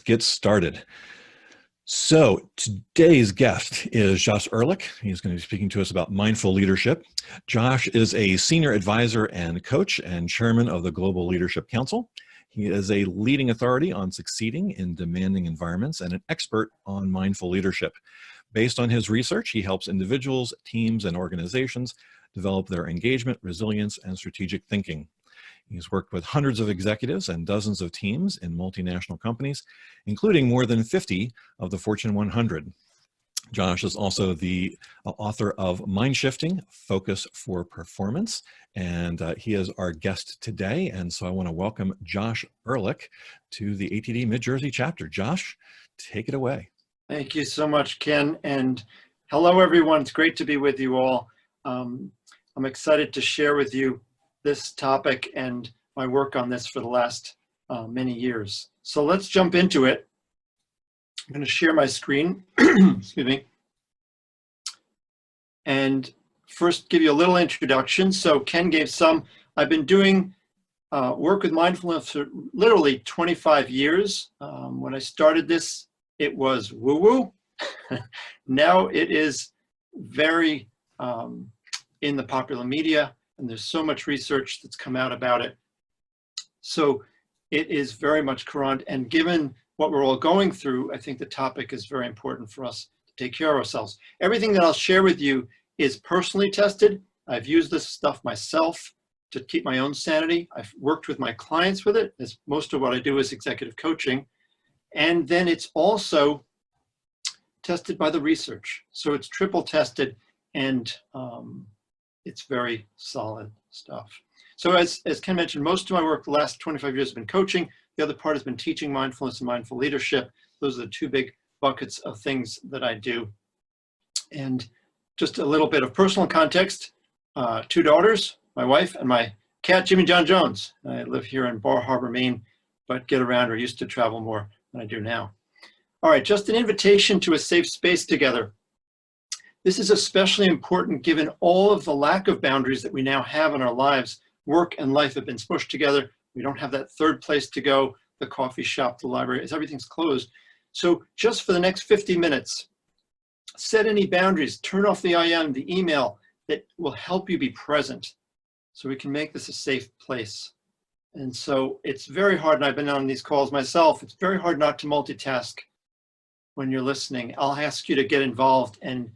get started. So today's guest is Josh Ehrlich. He's going to be speaking to us about mindful leadership. Josh is a senior advisor and coach and chairman of the Global Leadership Council. He is a leading authority on succeeding in demanding environments and an expert on mindful leadership. Based on his research, he helps individuals, teams, and organizations develop their engagement, resilience, and strategic thinking. He's worked with hundreds of executives and dozens of teams in multinational companies, including more than 50 of the Fortune 100. Josh is also the author of Mind Shifting, Focus for Performance, and he is our guest today. And so I want to welcome Josh Ehrlich to the ATD Mid-Jersey chapter. Josh, take it away. Thank you so much, Ken. And hello, everyone. It's great to be with you all. I'm excited to share with you this topic and my work on this for the last many years. So let's jump into it. I'm going to share my screen, excuse me, and first give you a little introduction. So Ken gave some. I've been doing work with mindfulness for literally 25 years. When I started this, it was woo-woo. Now it is very in the popular media, and there's so much research that's come out about it. So it is very much current, and given what we're all going through, I think the topic is very important for us to take care of ourselves. Everything that I'll share with you is personally tested. I've used this stuff myself to keep my own sanity. I've worked with my clients with it, as most of what I do is executive coaching. And then it's also tested by the research. So it's triple tested, and it's very solid stuff. So as Ken mentioned, most of my work the last 25 years has been coaching. The other part has been teaching mindfulness and mindful leadership. Those are the two big buckets of things that I do. And just a little bit of personal context, 2 daughters, my wife, and my cat, Jimmy John Jones. I live here in Bar Harbor, Maine, but get around or used to travel more than I do now. All right, just an invitation to a safe space together. This is especially important given all of the lack of boundaries that we now have in our lives. Work and life have been smushed together. We don't have that third place to go, the coffee shop, the library, as everything's closed. So just for the next 50 minutes, set any boundaries, turn off the IM, the email that will help you be present so we can make this a safe place. And so it's very hard, and I've been on these calls myself, it's very hard not to multitask when you're listening. I'll ask you to get involved and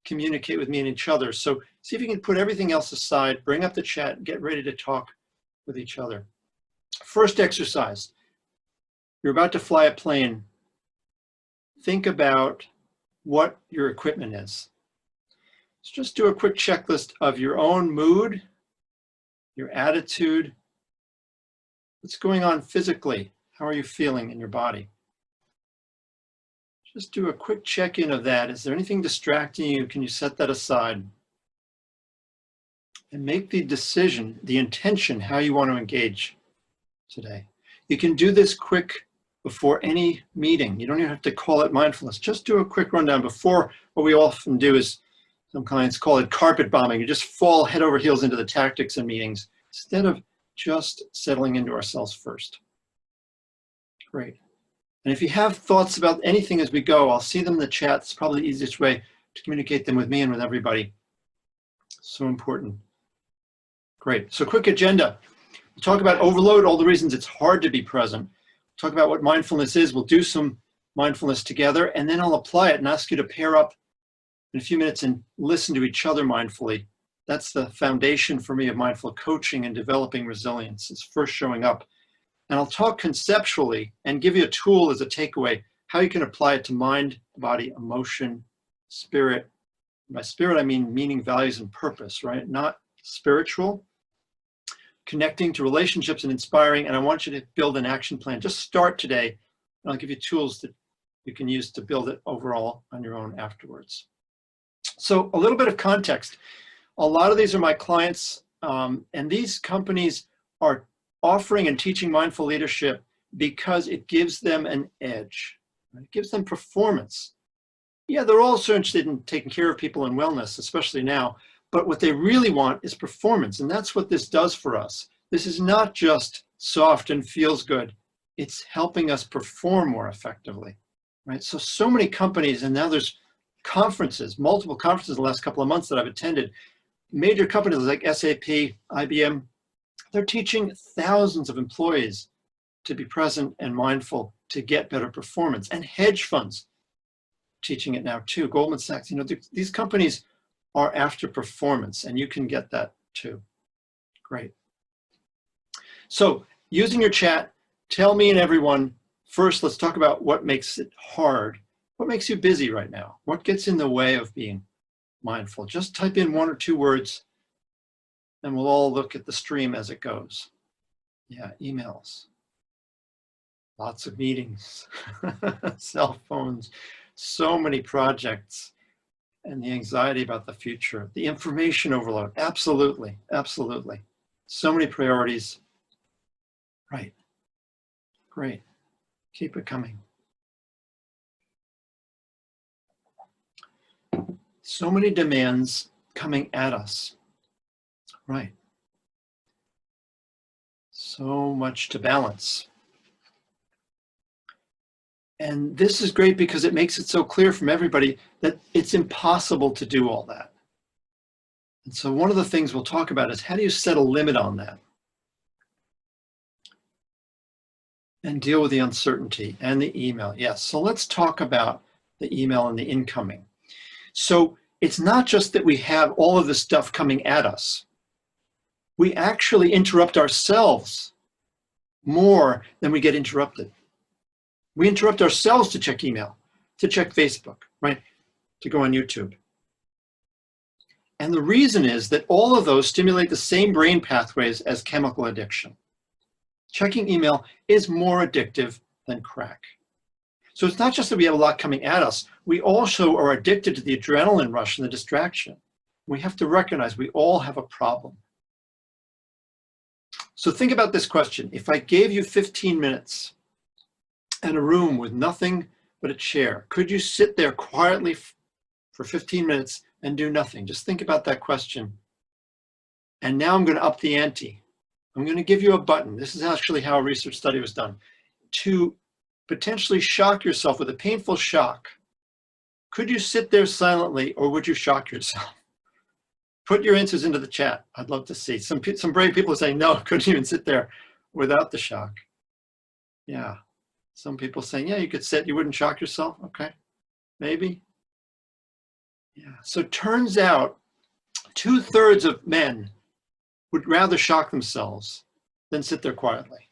communicate with me and each other. So see if you can put everything else aside, bring up the chat, and get ready to talk with each other. First exercise, you're about to fly a plane. Think about what your equipment is. Let's just do a quick checklist of your own mood, your attitude, what's going on physically, how are you feeling in your body? Just do a quick check-in of that. Is there anything distracting you? Can you set that aside? And make the decision, the intention, how you want to engage today. You can do this quick before any meeting. You don't even have to call it mindfulness. Just do a quick rundown before. What we often do is, some clients call it carpet bombing. You just fall head over heels into the tactics in meetings instead of just settling into ourselves first. Great. And if you have thoughts about anything as we go, I'll see them in the chat. It's probably the easiest way to communicate them with me and with everybody. So important. Great. So quick agenda. We'll talk about overload, all the reasons it's hard to be present. We'll talk about what mindfulness is. We'll do some mindfulness together, and then I'll apply it and ask you to pair up in a few minutes and listen to each other mindfully. That's the foundation for me of mindful coaching and developing resilience. It's first showing up. And I'll talk conceptually and give you a tool as a takeaway, how you can apply it to mind, body, emotion, spirit. By spirit, I mean meaning, values, and purpose, right? Not spiritual. Connecting to relationships and inspiring. And I want you to build an action plan. Just start today, and I'll give you tools that you can use to build it overall on your own afterwards. So a little bit of context. A lot of these are my clients, and these companies are offering and teaching mindful leadership because it gives them an edge. It gives them performance. Yeah, they're also interested in taking care of people and wellness, especially now, but what they really want is performance, and that's what this does for us. This is not just soft and feels good. it's helping us perform more effectively, right? So many companies, and now there's conferences, multiple conferences in the last couple of months that I've attended. Major companies like SAP, IBM, they're teaching thousands of employees to be present and mindful to get better performance. And hedge funds teaching it now too. Goldman Sachs, these companies are after performance, and you can get that too. Great. So using your chat, tell me and everyone, first, let's talk about what makes it hard. What makes you busy right now? What gets in the way of being mindful? Just type in 1 or 2 words and we'll all look at the stream as it goes. Yeah, emails, lots of meetings, cell phones, so many projects, and the anxiety about the future, the information overload. Absolutely, absolutely. So many priorities. Right. Great. Keep it coming. So many demands coming at us. Right. So much to balance. And this is great because it makes it so clear from everybody that it's impossible to do all that. And so one of the things we'll talk about is how do you set a limit on that? And deal with the uncertainty and the email. Yes, so let's talk about the email and the incoming. So it's not just that we have all of this stuff coming at us. We actually interrupt ourselves more than we get interrupted. We interrupt ourselves to check email, to check Facebook, right? To go on YouTube. And the reason is that all of those stimulate the same brain pathways as chemical addiction. Checking email is more addictive than crack. So it's not just that we have a lot coming at us, we also are addicted to the adrenaline rush and the distraction. We have to recognize we all have a problem. So think about this question. If I gave you 15 minutes and a room with nothing but a chair, could you sit there quietly for 15 minutes and do nothing? Just think about that question. And now I'm going to up the ante. I'm going to give you a button. This is actually how a research study was done. To potentially shock yourself with a painful shock, could you sit there silently or would you shock yourself? Put your answers into the chat. I'd love to see. Some brave people are saying, no, couldn't even sit there without the shock. Yeah. Some people saying, yeah, you could sit, you wouldn't shock yourself. Okay, maybe. Yeah. So it turns out 2/3 of men would rather shock themselves than sit there quietly.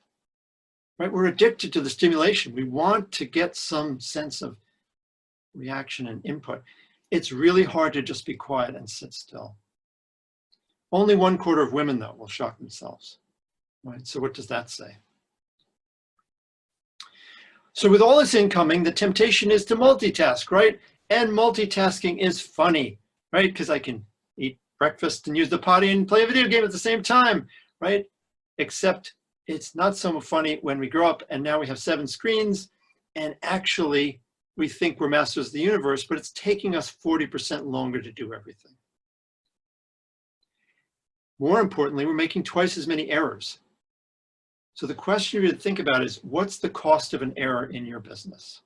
Right? We're addicted to the stimulation. We want to get some sense of reaction and input. It's really hard to just be quiet and sit still. Only 1/4 of women, though, will shock themselves. Right? So what does that say? So with all this incoming, the temptation is to multitask, right? And multitasking is funny, right? Because I can eat breakfast and use the potty and play a video game at the same time, right? Except it's not so funny when we grow up and now we have 7 screens and actually we think we're masters of the universe, but it's taking us 40% longer to do everything. More importantly, we're making twice as many errors. So the question you need to think about is, what's the cost of an error in your business?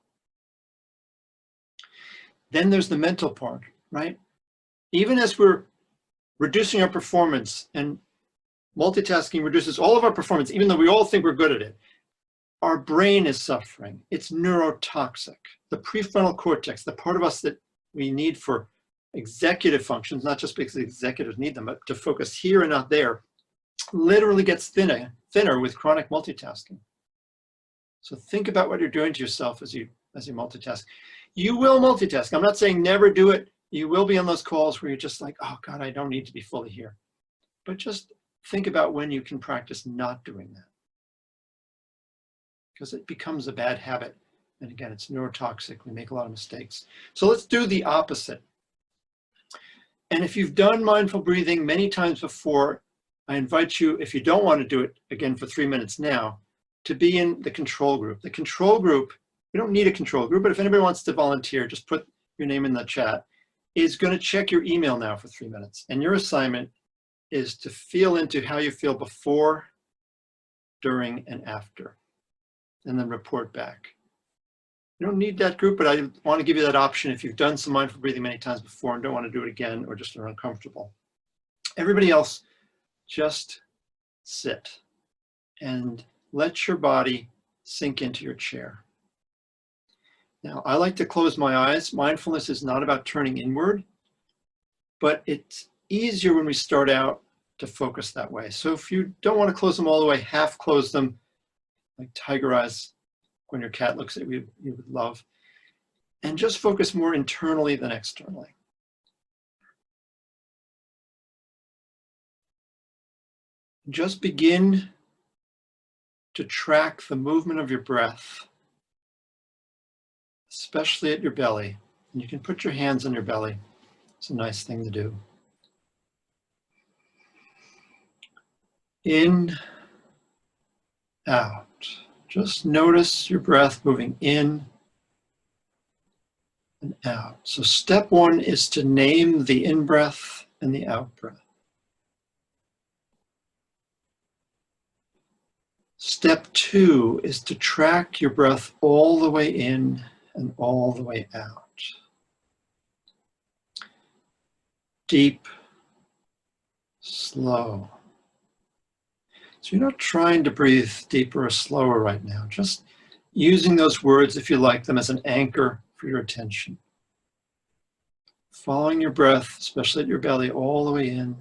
Then there's the mental part, right? Even as we're reducing our performance, and multitasking reduces all of our performance, even though we all think we're good at it, our brain is suffering. It's neurotoxic. The prefrontal cortex, the part of us that we need for executive functions, not just because the executives need them, but to focus here and not there, literally gets thinner with chronic multitasking. So think about what you're doing to yourself as you multitask. You will multitask. I'm not saying never do it. You will be on those calls where you're just like, oh God, I don't need to be fully here. But just think about when you can practice not doing that. Because it becomes a bad habit. And again, it's neurotoxic. We make a lot of mistakes. So let's do the opposite. And if you've done mindful breathing many times before, I invite you, if you don't want to do it again for 3 minutes now, to be in the control group. The control group, we don't need a control group, but if anybody wants to volunteer, just put your name in the chat, is going to check your email now for 3 minutes. And your assignment is to feel into how you feel before, during, and after. and then report back. You don't need that group, but I want to give you that option if you've done some mindful breathing many times before and don't want to do it again or just are uncomfortable. Everybody else, just sit and let your body sink into your chair. Now, I like to close my eyes. Mindfulness is not about turning inward, but it's easier when we start out to focus that way. So if you don't want to close them all the way, half close them, like tiger eyes when your cat looks at you, you would love. And just focus more internally than externally. Just begin to track the movement of your breath, especially at your belly. And you can put your hands on your belly. It's a nice thing to do. In, out. Just notice your breath moving in and out. So step one is to name the in-breath and the out-breath. Step two is to track your breath all the way in and all the way out. Deep, slow. So you're not trying to breathe deeper or slower right now, just using those words, if you like them, as an anchor for your attention. Following your breath, especially at your belly, all the way in,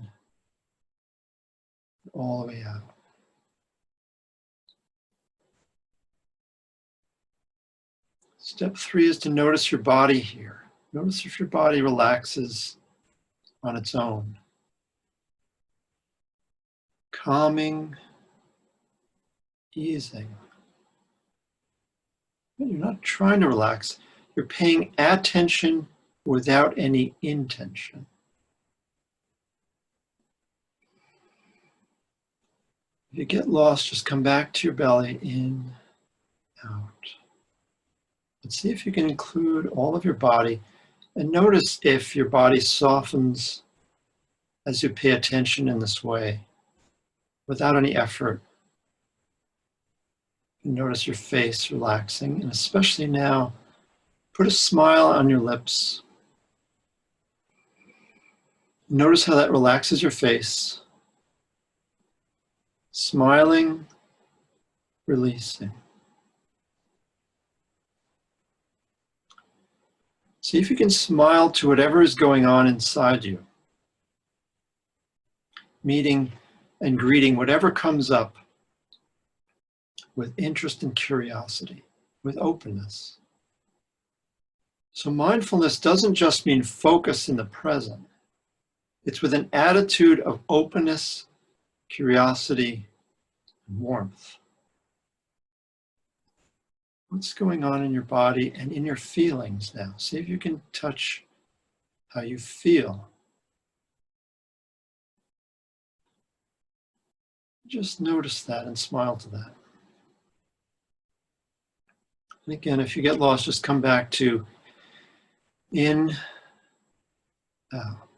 all the way out. Step three is to notice your body here. Notice if your body relaxes on its own. Calming, easing. You're not trying to relax. You're paying attention without any intention. If you get lost, just come back to your belly, in, out. And see if you can include all of your body, and notice if your body softens as you pay attention in this way, without any effort. Notice your face relaxing, and especially now, put a smile on your lips. Notice how that relaxes your face. Smiling, releasing. See if you can smile to whatever is going on inside you. Meeting and greeting whatever comes up with interest and curiosity, with openness. So mindfulness doesn't just mean focus in the present. It's with an attitude of openness, curiosity, and warmth. What's going on in your body and in your feelings now? See if you can touch how you feel. Just notice that and smile to that. And again, if you get lost, just come back to in, out.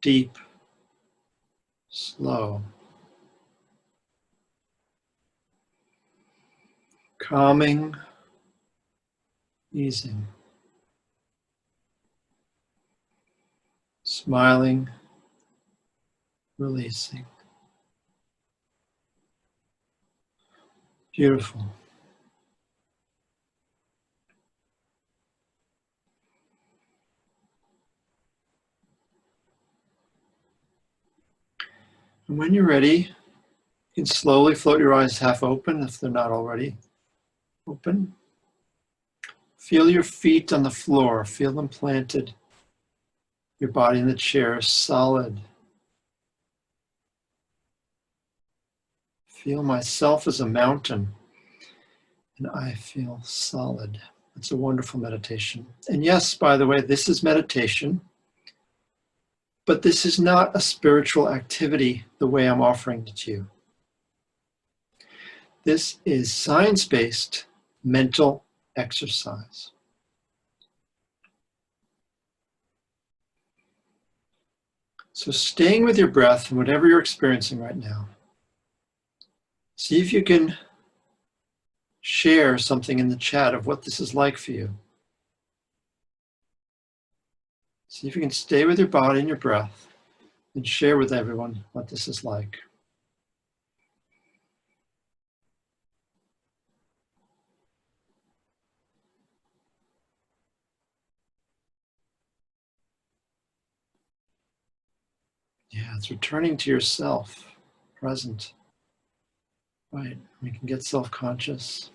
Deep, slow. Calming, easing. Smiling, releasing. Beautiful. And when you're ready, you can slowly float your eyes half open if they're not already open. Feel your feet on the floor. Feel them planted. Your body in the chair is solid. Feel myself as a mountain, and I feel solid. It's a wonderful meditation. And yes, by the way, this is meditation, but this is not a spiritual activity the way I'm offering it to you. This is science-based mental exercise. So staying with your breath and whatever you're experiencing right now, See if you can share something in the chat of what this is like for you. See if you can stay with your body and your breath and share with everyone what this is like. Yeah, it's returning to yourself, present. Right, we can get self-conscious.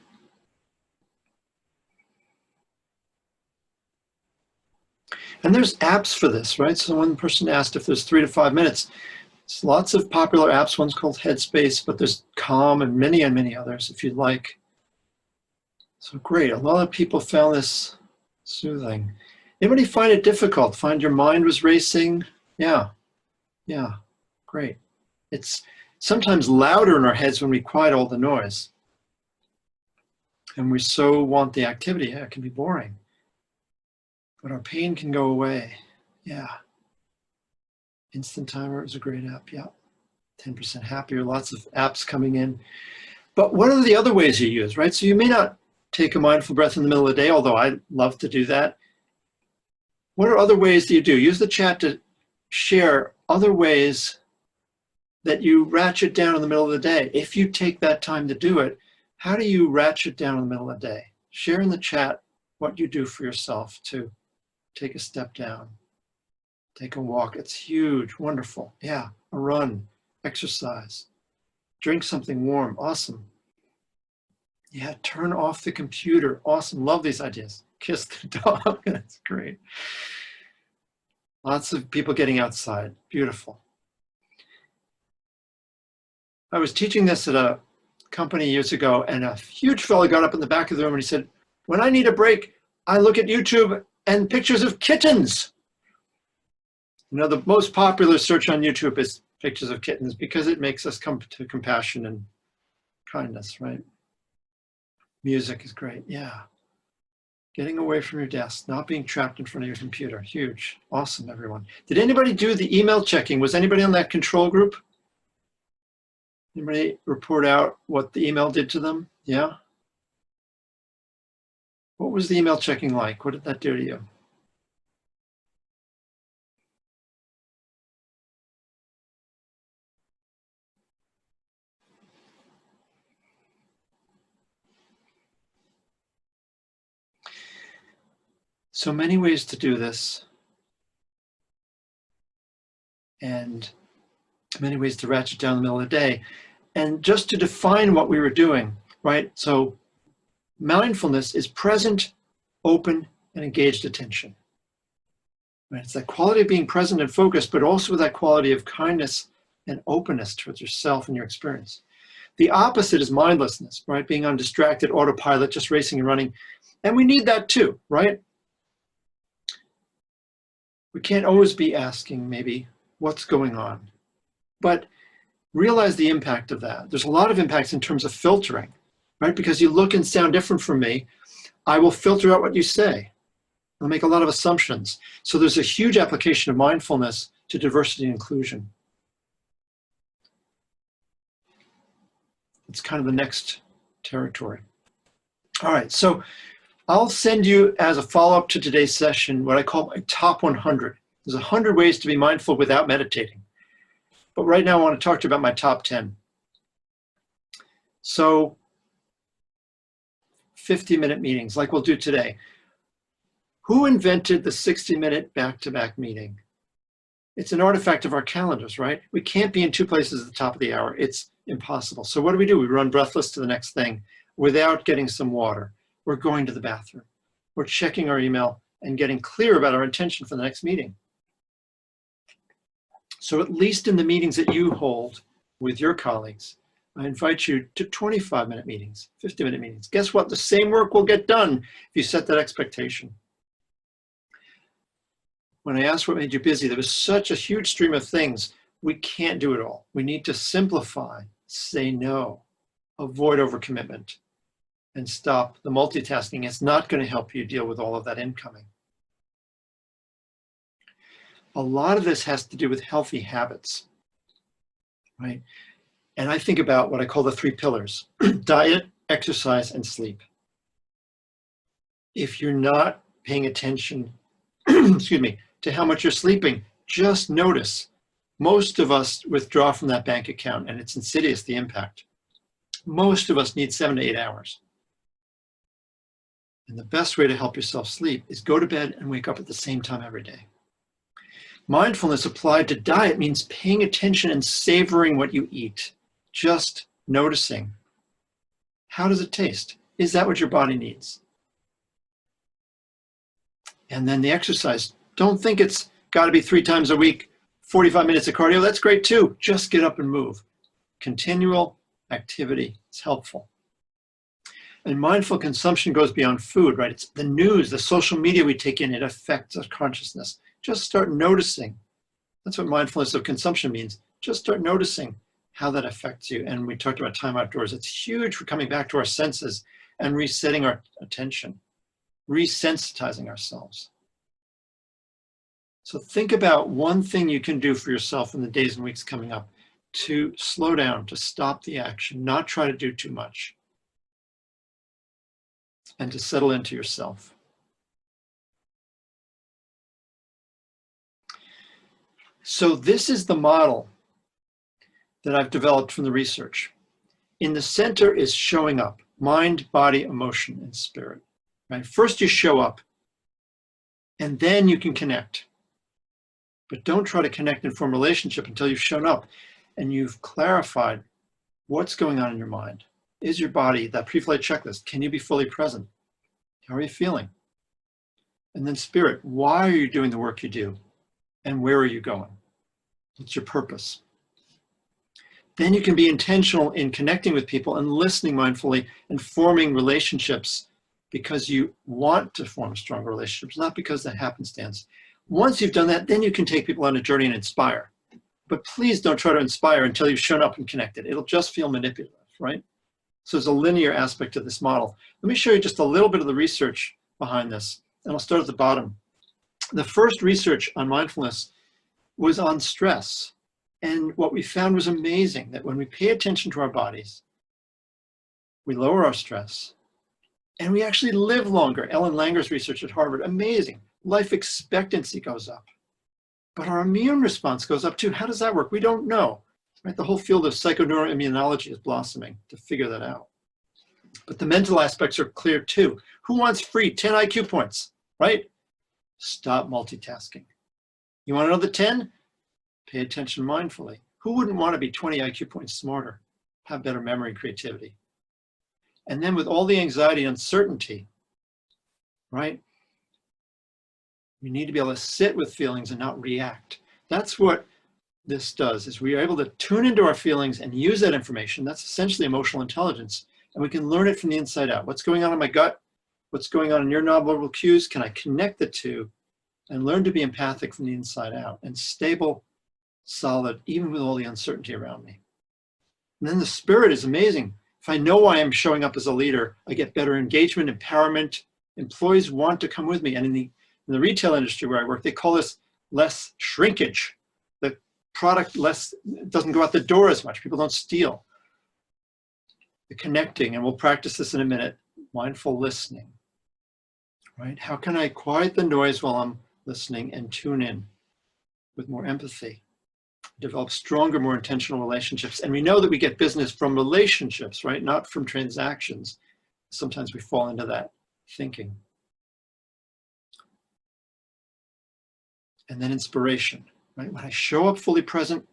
And there's apps for this, right? So one person asked if there's 3 to 5 minutes. There's lots of popular apps. One's called Headspace, but there's Calm and many others if you'd like. So great, a lot of people found this soothing. Anybody find it difficult? Find your mind was racing? Yeah, great. It's sometimes louder in our heads when we quiet all the noise. And we so want the activity, yeah, it can be boring. But our pain can go away, yeah. Instant Timer is a great app, yeah. 10% happier, lots of apps coming in. But what are the other ways you use, right? So you may not take a mindful breath in the middle of the day, although I love to do that. What are other ways that you do? Use the chat to share other ways that you ratchet down in the middle of the day. If you take that time to do it, how do you ratchet down in the middle of the day? Share in the chat what you do for yourself to take a step down. Take a walk, it's huge, wonderful. Yeah, a run, exercise, drink something warm, awesome. Yeah, turn off the computer, awesome, love these ideas. Kiss the dog, that's great. Lots of people getting outside, beautiful. I was teaching this at a company years ago, and a huge fellow got up in the back of the room and he said, when I need a break, I look at YouTube and pictures of kittens. You know, the most popular search on YouTube is pictures of kittens because it makes us come to compassion and kindness, right? Music is great, yeah. Getting away from your desk, not being trapped in front of your computer, huge, awesome, everyone. Did anybody do the email checking? Was anybody on that control group? Anybody report out what the email did to them? Yeah? What was the email checking like? What did that do to you? So many ways to do this, and many ways to ratchet down in the middle of the day. And just to define what we were doing, right? So mindfulness is present, open, and engaged attention. Right? It's that quality of being present and focused, but also with that quality of kindness and openness towards yourself and your experience. The opposite is mindlessness, right? Being on distracted autopilot, just racing and running. And we need that too, right? We can't always be asking maybe what's going on, but realize the impact of that. There's a lot of impacts in terms of filtering, right? Because you look and sound different from me, I will filter out what you say. I'll make a lot of assumptions. So there's a huge application of mindfulness to diversity and inclusion. It's kind of the next territory. All right, so I'll send you as a follow-up to today's session what I call my top 100. There's 100 ways to be mindful without meditating. But right now I want to talk to you about my top 10. So 50-minute meetings like we'll do today. Who invented the 60-minute back-to-back meeting? It's an artifact of our calendars, right? We can't be in two places at the top of the hour. It's impossible. So what do? We run breathless to the next thing without getting some water. We're going to the bathroom. We're checking our email and getting clear about our intention for the next meeting. So at least in the meetings that you hold with your colleagues, I invite you to 25-minute meetings, 50-minute meetings. Guess what? The same work will get done if you set that expectation. When I asked what made you busy, there was such a huge stream of things. We can't do it all. We need to simplify, say no, avoid overcommitment, and stop the multitasking. It's not going to help you deal with all of that incoming. A lot of this has to do with healthy habits, right? And I think about what I call the 3 pillars: diet, exercise, and sleep. If you're not paying attention, excuse me, to how much you're sleeping, just notice. Most of us withdraw from that bank account, and it's insidious, the impact. Most of us need 7 to 8 hours. And the best way to help yourself sleep is go to bed and wake up at the same time every day. Mindfulness applied to diet means paying attention and savoring what you eat. Just noticing. How does it taste? Is that what your body needs? And then the exercise. Don't think it's got to be 3 times a week, 45 minutes of cardio. That's great too. Just get up and move. Continual activity is helpful. And mindful consumption goes beyond food, right? It's the news, the social media we take in, it affects our consciousness. Just start noticing. That's what mindfulness of consumption means. Just start noticing how that affects you. And we talked about time outdoors. It's huge for coming back to our senses and resetting our attention, resensitizing ourselves. So think about one thing you can do for yourself in the days and weeks coming up to slow down, to stop the action, not try to do too much, and to settle into yourself. So this is the model that I've developed from the research. In the center is showing up: mind, body, emotion, and spirit. Right? First you show up, and then you can connect. But don't try to connect and form a relationship until you've shown up and you've clarified what's going on in your mind. Is your body, that pre-flight checklist, can you be fully present? How are you feeling? And then spirit, why are you doing the work you do? And where are you going? What's your purpose? Then you can be intentional in connecting with people and listening mindfully and forming relationships because you want to form stronger relationships, not because that happenstance. Once you've done that, then you can take people on a journey and inspire. But please don't try to inspire until you've shown up and connected. It'll just feel manipulative, right? So there's a linear aspect to this model. Let me show you just a little bit of the research behind this. And I'll start at the bottom. The first research on mindfulness was on stress. And what we found was amazing, that when we pay attention to our bodies, we lower our stress, and we actually live longer. Ellen Langer's research at Harvard, amazing. Life expectancy goes up, but our immune response goes up too. How does that work? We don't know. Right? The whole field of psychoneuroimmunology is blossoming to figure that out. But the mental aspects are clear too. Who wants free 10 IQ points, right? Stop multitasking. You want another 10? Pay attention mindfully. Who wouldn't want to be 20 IQ points smarter, have better memory, creativity? And then with all the anxiety and uncertainty, right? We need to be able to sit with feelings and not react. That's what this does, is we are able to tune into our feelings and use that information. That's essentially emotional intelligence. And we can learn it from the inside out. What's going on in my gut? What's going on in your nonverbal cues? Can I connect the two and learn to be empathic from the inside out and stable, solid, even with all the uncertainty around me? And then the spirit is amazing. If I know why I'm showing up as a leader, I get better engagement, empowerment. Employees want to come with me. And in the retail industry where I work, they call this less shrinkage. The product doesn't go out the door as much. People don't steal. The connecting, and we'll practice this in a minute, mindful listening, right? How can I quiet the noise while I'm listening and tune in with more empathy? Develop stronger, more intentional relationships. And we know that we get business from relationships, right? Not from transactions. Sometimes we fall into that thinking. And then inspiration, right? When I show up fully present,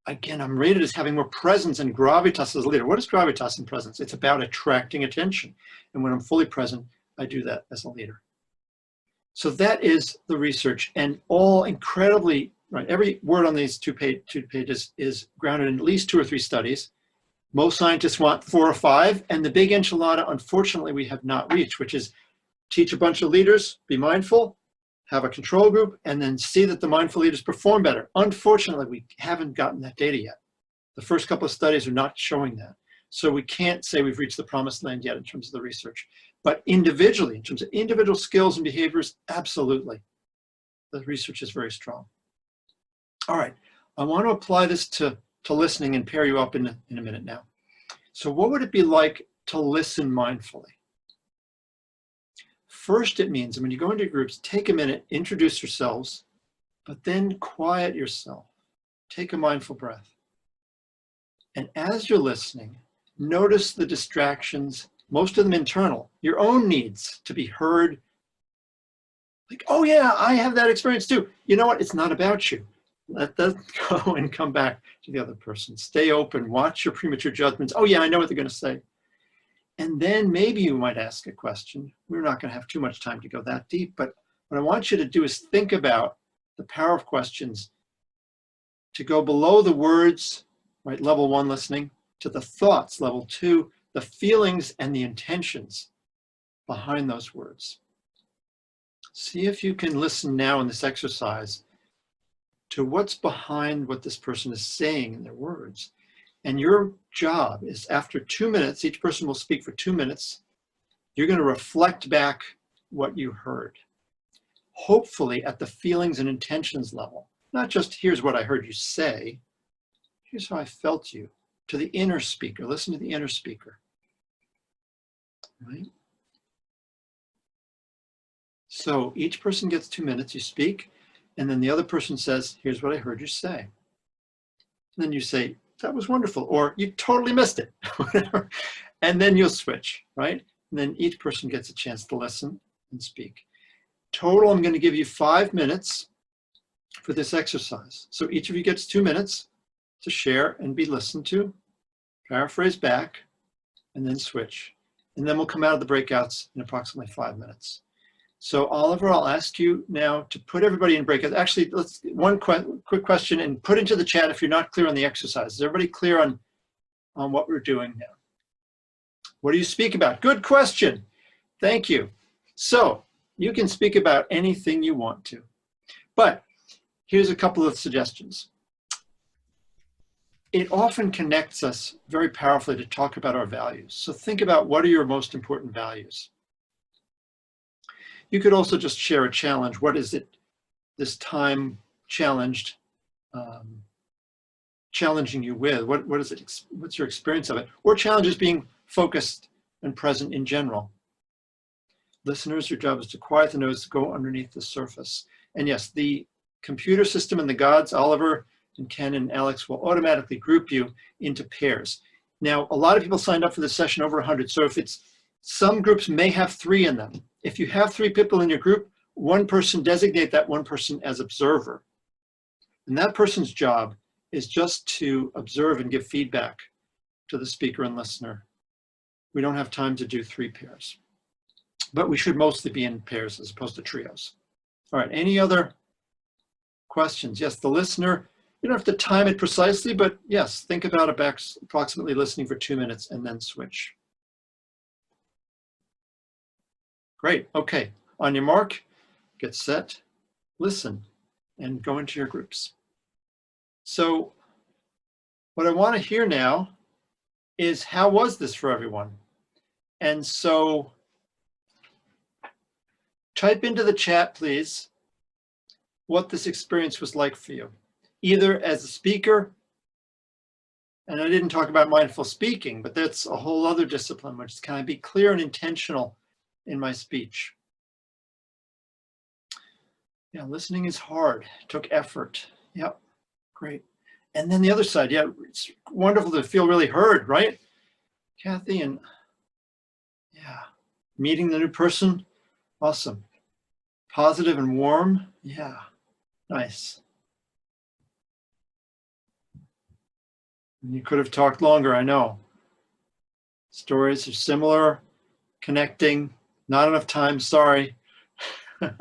again, I'm rated as having more presence and gravitas as a leader. What is gravitas and presence? It's about attracting attention. And when I'm fully present, I do that as a leader. So that is the research, and all incredibly, right? Every word on these two pages is grounded in at least 2 or 3 studies. Most scientists want 4 or 5, and the big enchilada, unfortunately, we have not reached, which is teach a bunch of leaders, be mindful, have a control group, and then see that the mindful leaders perform better. Unfortunately, we haven't gotten that data yet. The first couple of studies are not showing that. So we can't say we've reached the promised land yet in terms of the research. But individually, in terms of individual skills and behaviors, absolutely. The research is very strong. All right, I want to apply this to to listening and pair you up in a minute now. So what would it be like to listen mindfully? First, it means when you go into groups, take a minute, introduce yourselves, but then quiet yourself. Take a mindful breath. And as you're listening, notice the distractions, most of them internal, your own needs to be heard. Like, oh yeah, I have that experience too. You know what? It's not about you. Let that go and come back to the other person. Stay open, watch your premature judgments. Oh yeah, I know what they're going to say. And then maybe you might ask a question. We're not going to have too much time to go that deep, but what I want you to do is think about the power of questions to go below the words, right, level 1 listening, to the thoughts, level 2, the feelings and the intentions behind those words. See if you can listen now in this exercise to what's behind what this person is saying in their words. And your job is, after 2 minutes, each person will speak for 2 minutes, you're going to reflect back what you heard. Hopefully at the feelings and intentions level, not just here's what I heard you say, here's how I felt you, to the inner speaker. Listen to the inner speaker, right? So each person gets 2 minutes, you speak, and then the other person says, here's what I heard you say. And then you say, that was wonderful, or you totally missed it, whatever. And then you'll switch, right? And then each person gets a chance to listen and speak. Total, I'm going to give you 5 minutes for this exercise. So each of you gets 2 minutes to share and be listened to, paraphrase back, and then switch. And then we'll come out of the breakouts in approximately 5 minutes. So Oliver, I'll ask you now to put everybody in breakouts. Actually, let's one quick question and put into the chat if you're not clear on the exercise. Is everybody clear on what we're doing now? What do you speak about? Good question. Thank you. So you can speak about anything you want to, but here's a couple of suggestions. It often connects us very powerfully to talk about our values. So think about, what are your most important values? You could also just share a challenge. What is it this time challenging you with? What is it? What's your experience of it? Or challenges being focused and present in general. Listeners, your job is to quiet the noise, to go underneath the surface. And yes, the computer system and the gods, Oliver and Ken and Alex, will automatically group you into pairs. Now, a lot of people signed up for this session, over 100. So if it's, some groups may have 3 in them. If you have 3 people in your group, one person, designate that one person as observer. And that person's job is just to observe and give feedback to the speaker and listener. We don't have time to do 3 pairs, but we should mostly be in pairs as opposed to trios. All right, any other questions? Yes, the listener, you don't have to time it precisely, but yes, think about approximately listening for 2 minutes and then switch. Great, okay. On your mark, get set, listen, and go into your groups. So what I want to hear now is, how was this for everyone? And so type into the chat, please, what this experience was like for you, either as a speaker, and I didn't talk about mindful speaking, but that's a whole other discipline, which is, can I be clear and intentional in my speech? Yeah, listening is hard. It took effort. Yep, great. And then the other side, yeah, it's wonderful to feel really heard, right? Kathy, and yeah, meeting the new person, awesome. Positive and warm, yeah, nice. You could have talked longer, I know. Stories are similar, connecting, not enough time, sorry. Yeah,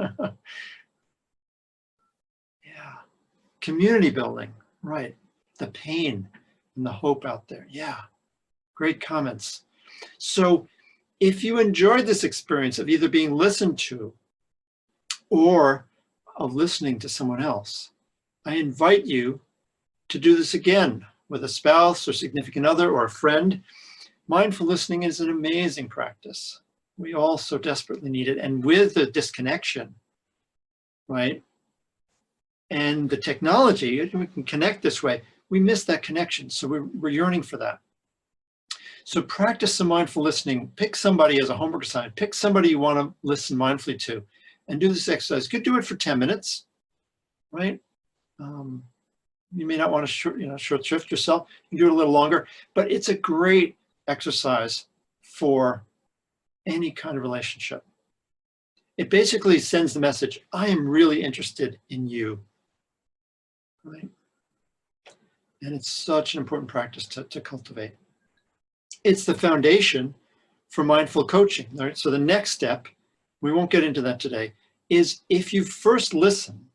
community building, right. The pain and the hope out there, yeah. Great comments. So if you enjoyed this experience of either being listened to or of listening to someone else, I invite you to do this again with a spouse or significant other or a friend. Mindful listening is an amazing practice. We all so desperately need it. And with the disconnection, right, and the technology, we can connect this way, we miss that connection. So we're yearning for that. So practice some mindful listening. Pick somebody as a homework assignment. Pick somebody you want to listen mindfully to and do this exercise. You could do it for 10 minutes, right? You may not want to short shift yourself. You can do it a little longer, but it's a great exercise for any kind of relationship. It basically sends the message, I am really interested in you, right? And it's such an important practice to cultivate. It's the foundation for mindful coaching, right? So the next step, we won't get into that today, is if you first listen,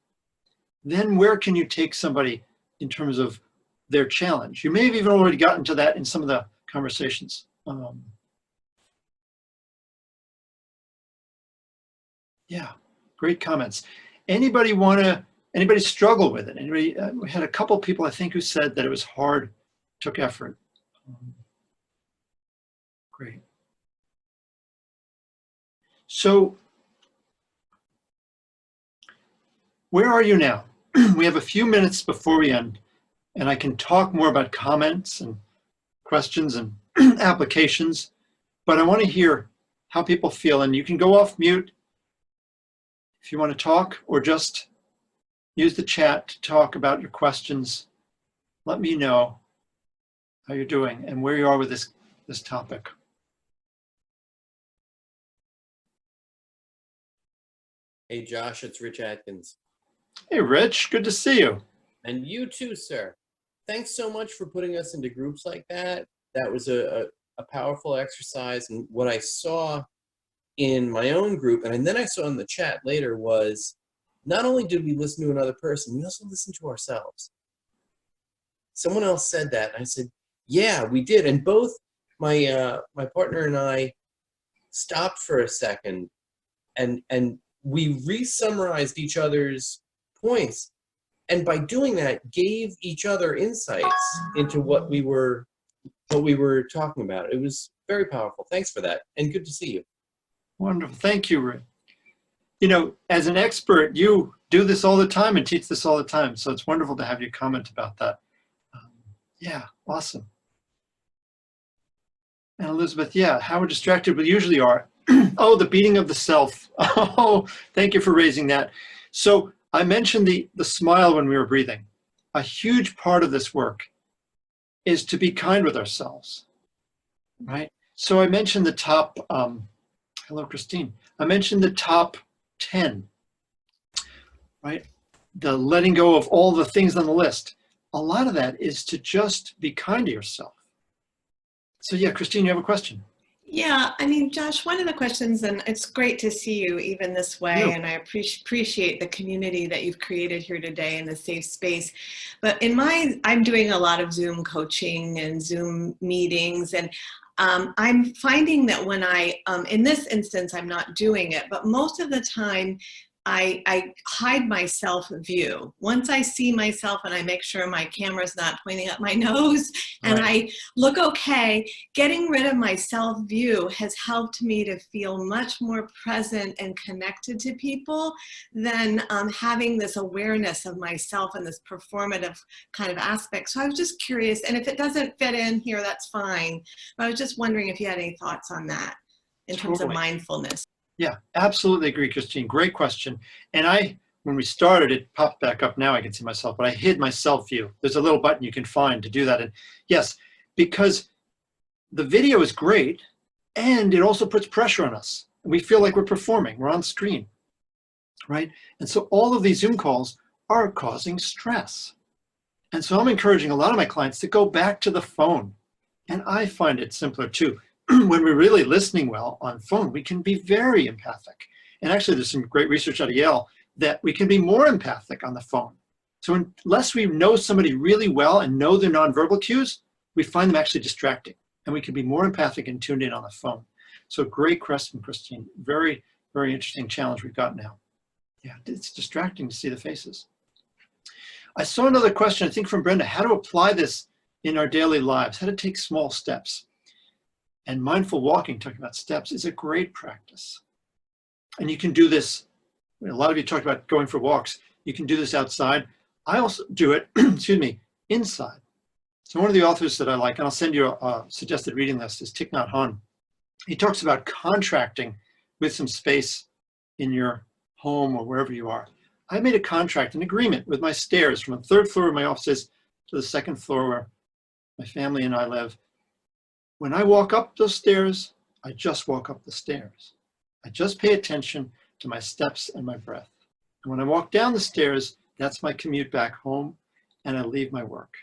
then where can you take somebody in terms of their challenge? You may have even already gotten to that in some of the conversations. Yeah, great comments. Anybody struggle with it? Anybody? We had a couple people, I think, who said that it was hard, took effort. Great. So where are you now? We have a few minutes before we end, and I can talk more about comments and questions and applications, but I want to hear how people feel, and you can go off mute if you want to talk, or just use the chat to talk about your questions. Let me know how you're doing and where you are with this topic. Hey, Josh, it's Rich Atkins. Hey, Rich, good to see you. And you too, sir. Thanks so much for putting us into groups like that. That was a powerful exercise. And what I saw in my own group, and then I saw in the chat later, was not only did we listen to another person, we also listened to ourselves. Someone else said that, and I said, yeah, we did. And both my partner and I stopped for a second, and we re-summarized each other's points, and by doing that, gave each other insights into what we were talking about. It was very powerful. Thanks for that, and good to see you. Wonderful. Thank you, Rick. You know, as an expert, you do this all the time and teach this all the time, so it's wonderful to have you comment about that. Yeah, awesome. And Elizabeth, yeah, how we're distracted we usually are. Oh, the beating of the self. Oh, thank you for raising that. So I mentioned the smile when we were breathing. A huge part of this work is to be kind with ourselves, right? So I mentioned the top, hello, Christine. I mentioned the top 10, right? The letting go of all the things on the list. A lot of that is to just be kind to yourself. So yeah, Christine, you have a question? Yeah, I mean, Josh, one of the questions, and it's great to see you even this way, Yeah. and I appreciate the community that you've created here today in the safe space. But I'm doing a lot of Zoom coaching and Zoom meetings, and I'm finding that when in this instance, I'm not doing it, but most of the time, I hide my self-view. Once I see myself and I make sure my camera's not pointing up my nose and Right. I look okay, getting rid of my self-view has helped me to feel much more present and connected to people than having this awareness of myself and this performative kind of aspect. So I was just curious, and if it doesn't fit in here, that's fine. But I was just wondering if you had any thoughts on that in terms of mindfulness. Yeah, absolutely agree, Christine. Great question. And when we started, it popped back up. Now I can see myself, but I hid my self view. There's a little button you can find to do that. And yes, because the video is great and it also puts pressure on us. We feel like we're performing, we're on screen, right? And so all of these Zoom calls are causing stress. And so I'm encouraging a lot of my clients to go back to the phone. And I find it simpler too. When we're really listening well on phone, we can be very empathic. And actually, there's some great research out of Yale that we can be more empathic on the phone. So unless we know somebody really well and know their nonverbal cues, we find them actually distracting. And we can be more empathic and tuned in on the phone. So great question, Christine. Very, very interesting challenge we've got now. Yeah, it's distracting to see the faces. I saw another question, I think from Brenda, how to apply this in our daily lives, how to take small steps. And mindful walking, talking about steps, is a great practice. And you can do this, a lot of you talked about going for walks. You can do this outside. I also do it, excuse me, inside. So one of the authors that I like, and I'll send you a suggested reading list, is Thich Nhat Hanh. He talks about contracting with some space in your home or wherever you are. I made a contract, an agreement with my stairs from the third floor of my offices to the second floor where my family and I live. When I walk up those stairs, I just walk up the stairs. I just pay attention to my steps and my breath. And when I walk down the stairs, that's my commute back home, and I leave my work.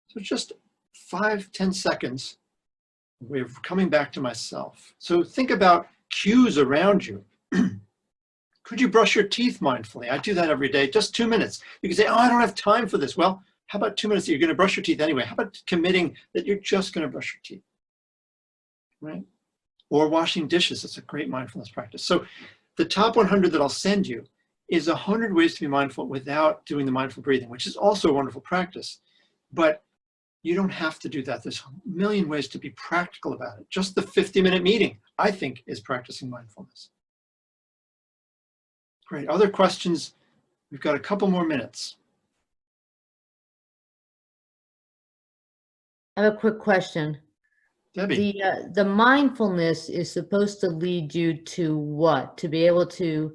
So just 5-10 seconds, a way of coming back to myself. So think about cues around you. Could you brush your teeth mindfully? I do that every day, just 2 minutes. You can say, oh, I don't have time for this. Well, how about 2 minutes that you're going to brush your teeth anyway? How about committing that you're just going to brush your teeth, right? Or washing dishes. It's a great mindfulness practice. So the top 100 that I'll send you is 100 ways to be mindful without doing the mindful breathing, which is also a wonderful practice. But you don't have to do that. There's a million ways to be practical about it. Just the 50-minute meeting, I think, is practicing mindfulness. Great. Other questions? We've got a couple more minutes. I have a quick question. Debbie. The mindfulness is supposed to lead you to what? To be able to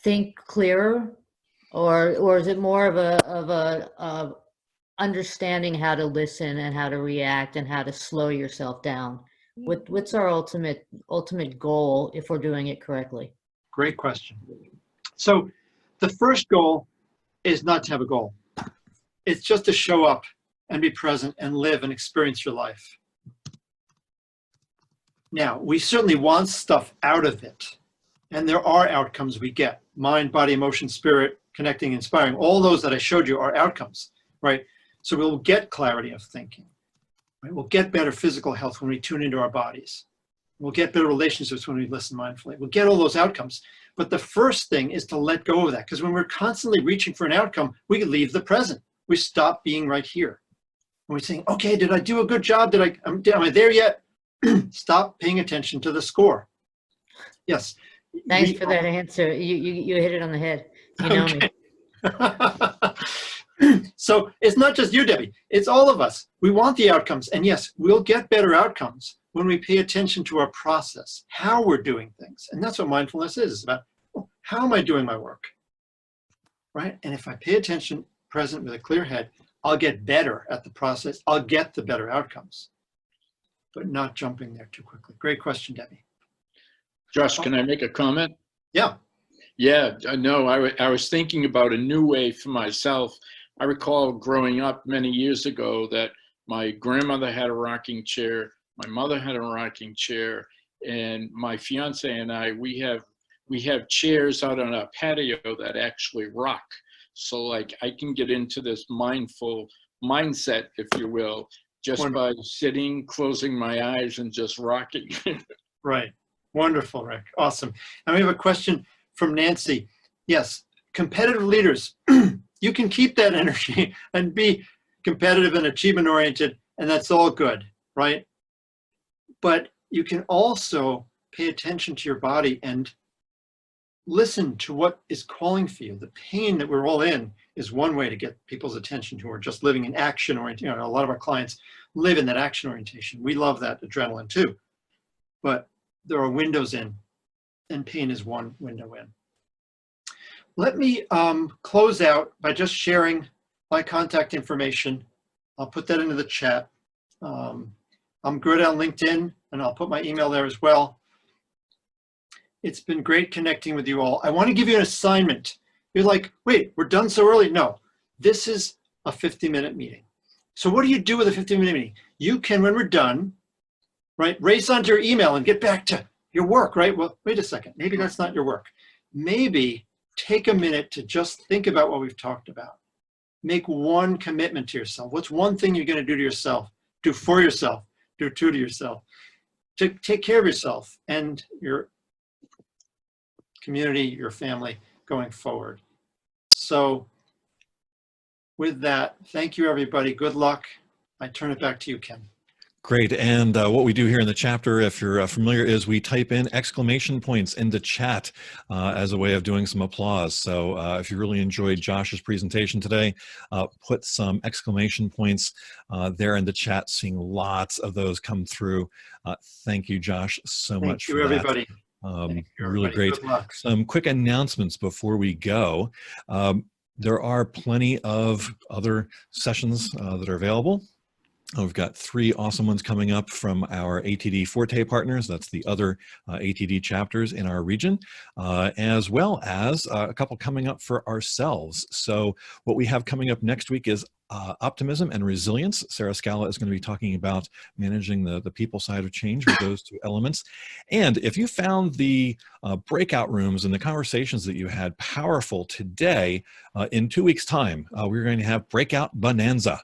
think clearer, or is it more of a understanding how to listen and how to react and how to slow yourself down? What's our ultimate goal if we're doing it correctly? Great question. So the first goal is not to have a goal. It's just to show up and be present and live and experience your life. Now, we certainly want stuff out of it. And there are outcomes we get. Mind, body, emotion, spirit, connecting, inspiring. All those that I showed you are outcomes, right? So we'll get clarity of thinking. Right? We'll get better physical health when we tune into our bodies. We'll get better relationships when we listen mindfully. We'll get all those outcomes. But the first thing is to let go of that. Because when we're constantly reaching for an outcome, we leave the present. We stop being right here. And we're saying, okay, did I do a good job? Am I there yet? Stop paying attention to the score. Yes. Thanks for that answer. You hit it on the head. You know me. So it's not just you, Debbie. It's all of us. We want the outcomes. And yes, we'll get better outcomes when we pay attention to our process, how we're doing things. And that's what mindfulness is. It's about, oh, how am I doing my work, right? And if I pay attention, present with a clear head, I'll get better at the process. I'll get the better outcomes, but not jumping there too quickly. Great question, Debbie. Josh, can I make a comment? Yeah. Yeah, no, I was thinking about a new way for myself. I recall growing up many years ago that my grandmother had a rocking chair, my mother had a rocking chair, and my fiance and I, we have chairs out on a patio that actually rock. So like I can get into this mindful mindset, if you will, just by sitting, closing my eyes and just rocking. Right. Wonderful, Rick. Awesome. And we have a question from Nancy. Yes, competitive leaders, you can keep that energy and be competitive and achievement oriented, and that's all good, right? But you can also pay attention to your body and listen to what is calling for you. The pain that we're all in is one way to get people's attention who are just living in action orientation. A lot of our clients live in that action orientation. We love that adrenaline too. But there are windows in, and pain is one window in. Let me close out by just sharing my contact information. I'll put that into the chat. I'm good on LinkedIn, and I'll put my email there as well. It's been great connecting with you all. I want to give you an assignment. You're like, wait, we're done so early? No, this is a 50-minute meeting. So what do you do with a 50-minute meeting? You can, when we're done, right, race onto your email and get back to your work, right? Well, wait a second, maybe that's not your work. Maybe take a minute to just think about what we've talked about. Make one commitment to yourself. What's one thing you're going to do to yourself? Do for yourself. Do to yourself. To take care of yourself and your community, your family going forward. So with that, thank you, everybody. Good luck. I turn it back to you, Ken. Great. And what we do here in the chapter, if you're familiar, is we type in exclamation points into chat as a way of doing some applause. So if you really enjoyed Josh's presentation today, put some exclamation points there in the chat, seeing lots of those come through. Thank you, Josh, so much for that. Thank you, everybody. Really great. Good luck. Some quick announcements before we go. There are plenty of other sessions that are available. We've got 3 awesome ones coming up from our ATD Forte partners. That's the other ATD chapters in our region, as well as a couple coming up for ourselves. So what we have coming up next week is optimism and resilience. Sarah Scala is going to be talking about managing the people side of change with those 2 elements. And if you found the breakout rooms and the conversations that you had powerful today, in 2 weeks' time, we're going to have Breakout Bonanza.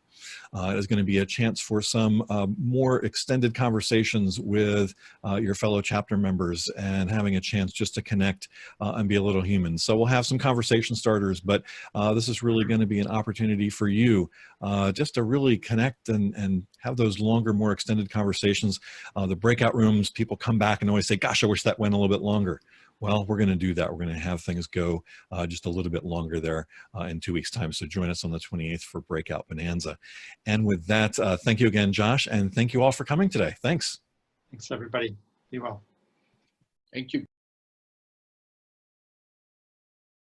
It is going to be a chance for some more extended conversations with your fellow chapter members and having a chance just to connect and be a little human. So we'll have some conversation starters, but this is really going to be an opportunity for you just to really connect and have those longer, more extended conversations. The breakout rooms, people come back and always say, gosh, I wish that went a little bit longer. Well, we're going to do that. We're going to have things go just a little bit longer there in 2 weeks' time. So join us on the 28th for Breakout Bonanza. And with that, thank you again, Josh, and thank you all for coming today. Thanks. Thanks, everybody. Be well. Thank you.